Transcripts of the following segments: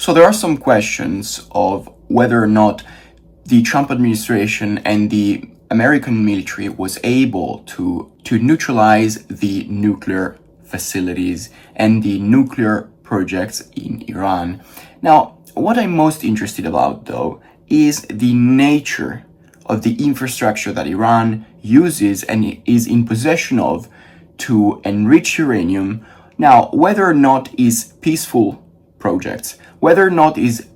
So there are some questions of whether or not the Trump administration and the American military was able to neutralize the nuclear facilities and the nuclear projects in Iran. Now, what I'm most interested about, though, is the nature of the infrastructure that Iran uses and is in possession of to enrich uranium. Now, whether or not is peaceful projects, whether or not is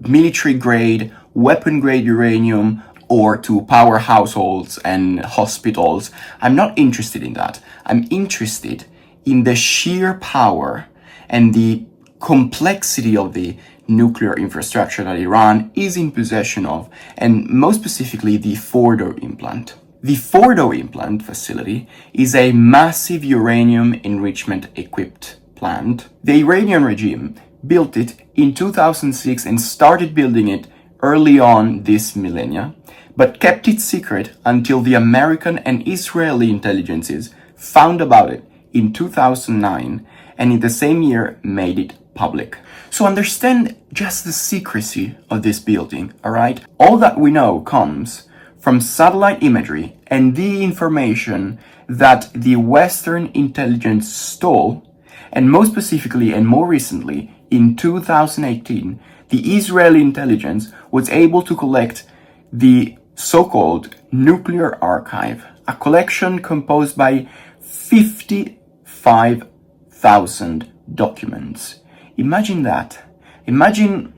military grade, weapon grade uranium, or to power households and hospitals, I'm not interested in that. I'm interested in the sheer power and the complexity of the nuclear infrastructure that Iran is in possession of, and most specifically the Fordo implant. The Fordo implant facility is a massive uranium enrichment equipped plant. The Iranian regime built it in 2006 and started building it early on this millennia, but kept it secret until the American and Israeli intelligences found about it in 2009 and in the same year made it public. So understand just the secrecy of this building, alright? All that we know comes from satellite imagery and the information that the Western intelligence stole, and most specifically and more recently, in 2018, the Israeli intelligence was able to collect the so-called Nuclear Archive, a collection composed by 55,000 documents. Imagine that. Imagine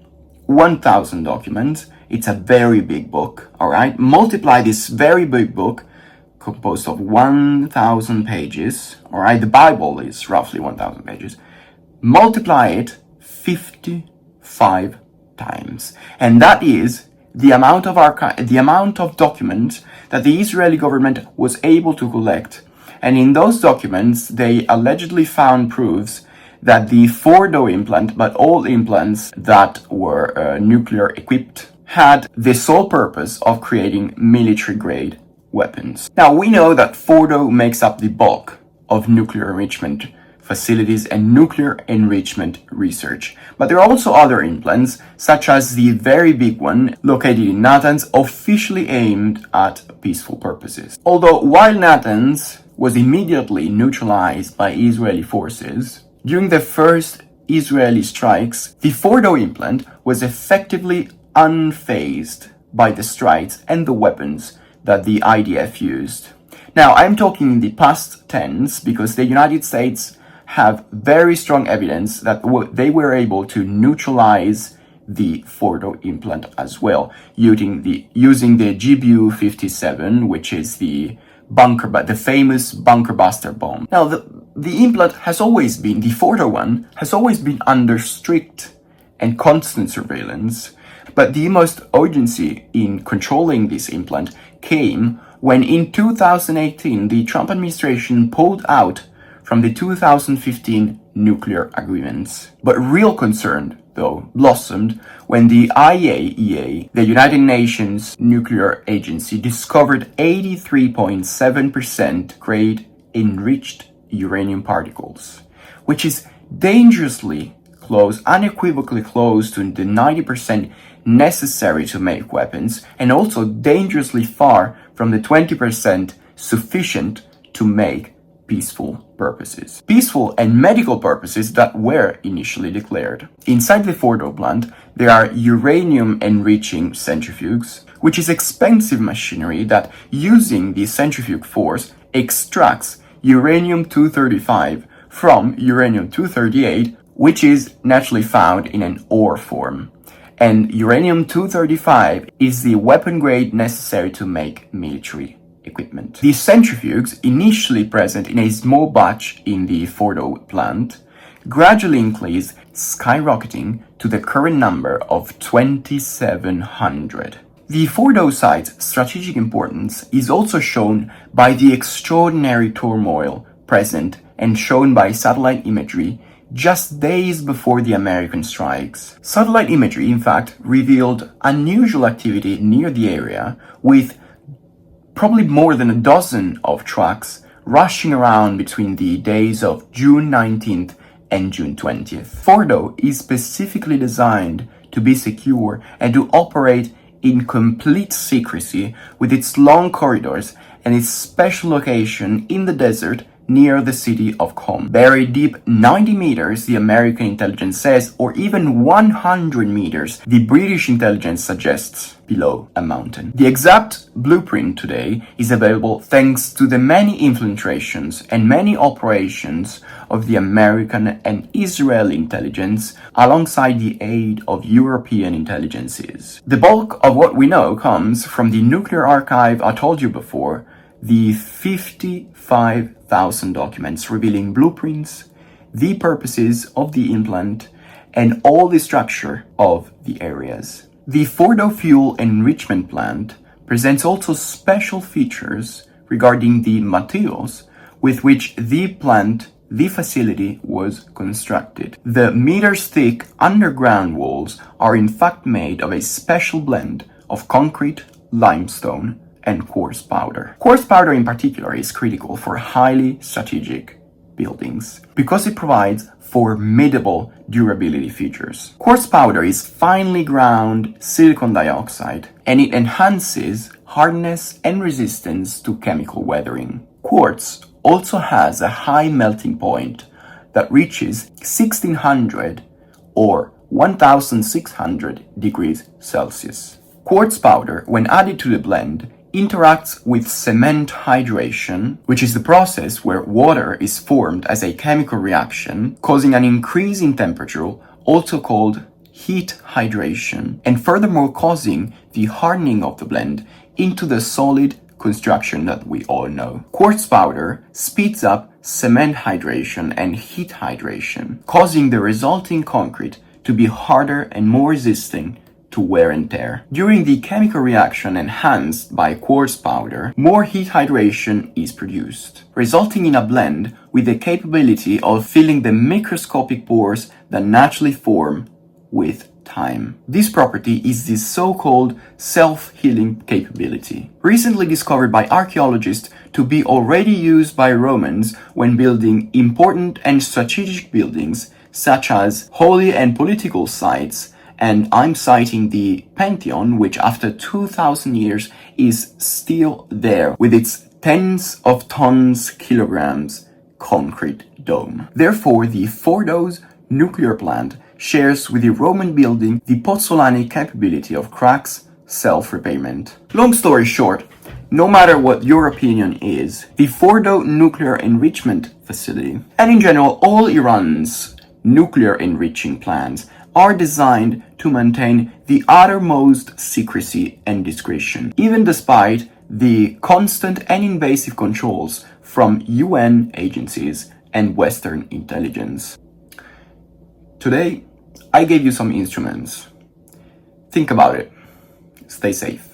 1,000 documents. It's a very big book, all right? Multiply this very big book composed of 1,000 pages, all right? The Bible is roughly 1,000 pages. Multiply it 55 times. And that is the amount of documents that the Israeli government was able to collect. And in those documents, they allegedly found proofs that the Fordo implant, but all implants that were nuclear equipped, had the sole purpose of creating military-grade weapons. Now, we know that Fordo makes up the bulk of nuclear enrichment facilities and nuclear enrichment research. But there are also other implants, such as the very big one located in Natanz, officially aimed at peaceful purposes. Although while Natanz was immediately neutralized by Israeli forces, during the first Israeli strikes, the Fordo implant was effectively unfazed by the strikes and the weapons that the IDF used. Now, I'm talking in the past tense because the United States have very strong evidence that they were able to neutralize the Fordo implant as well, using the GBU-57, which is the famous bunker buster bomb. Now, the implant has always been, the Fordo one, has always been under strict and constant surveillance, but the most urgency in controlling this implant came when in 2018 the Trump administration pulled out from the 2015 nuclear agreements. But real concern, though, blossomed when the IAEA, the United Nations Nuclear Agency, discovered 83.7% grade enriched uranium particles, which is dangerously close, unequivocally close to the 90% necessary to make weapons, and also dangerously far from the 20% sufficient to make peaceful purposes. Peaceful and medical purposes that were initially declared. Inside the Fordo plant, there are uranium enriching centrifuges, which is expensive machinery that, using the centrifuge force, extracts uranium-235 from uranium-238, which is naturally found in an ore form. And uranium-235 is the weapon grade necessary to make military equipment. The centrifuges, initially present in a small batch in the Fordo plant, gradually increased, skyrocketing to the current number of 2,700. The Fordo site's strategic importance is also shown by the extraordinary turmoil present and shown by satellite imagery just days before the American strikes. Satellite imagery, in fact, revealed unusual activity near the area, with probably more than a dozen of trucks rushing around between the days of June 19th and June 20th. Fordo is specifically designed to be secure and to operate in complete secrecy with its long corridors and its special location in the desert near the city of Qom. Buried deep 90 meters, the American intelligence says, or even 100 meters, the British intelligence suggests, below a mountain. The exact blueprint today is available thanks to the many infiltrations and many operations of the American and Israeli intelligence alongside the aid of European intelligences. The bulk of what we know comes from the nuclear archive I told you before, the 55,000 documents revealing blueprints, the purposes of the implant, and all the structure of the areas. The Fordo fuel enrichment plant presents also special features regarding the materials with which the facility was constructed. The meters-thick underground walls are in fact made of a special blend of concrete, limestone, and quartz powder. Quartz powder in particular is critical for highly strategic buildings because it provides formidable durability features. Quartz powder is finely ground silicon dioxide and it enhances hardness and resistance to chemical weathering. Quartz also has a high melting point that reaches 1600 or 1600 degrees Celsius. Quartz powder, when added to the blend, interacts with cement hydration, which is the process where water is formed as a chemical reaction, causing an increase in temperature, also called heat hydration, and furthermore causing the hardening of the blend into the solid construction that we all know. Quartz powder speeds up cement hydration and heat hydration, causing the resulting concrete to be harder and more resistant to wear and tear. During the chemical reaction enhanced by quartz powder, more heat hydration is produced, resulting in a blend with the capability of filling the microscopic pores that naturally form with time. This property is the so-called self-healing capability, recently discovered by archaeologists to be already used by Romans when building important and strategic buildings such as holy and political sites. And I'm citing the Pantheon, which after 2,000 years is still there with its tens of tons, kilograms concrete dome. Therefore, the Fordo's nuclear plant shares with the Roman building the pozzolanic capability of cracks self-repayment. Long story short, no matter what your opinion is, the Fordo nuclear enrichment facility, and in general all Iran's nuclear enriching plants, are designed to maintain the uttermost secrecy and discretion, even despite the constant and invasive controls from UN agencies and Western intelligence. Today, I gave you some instruments. Think about it. Stay safe.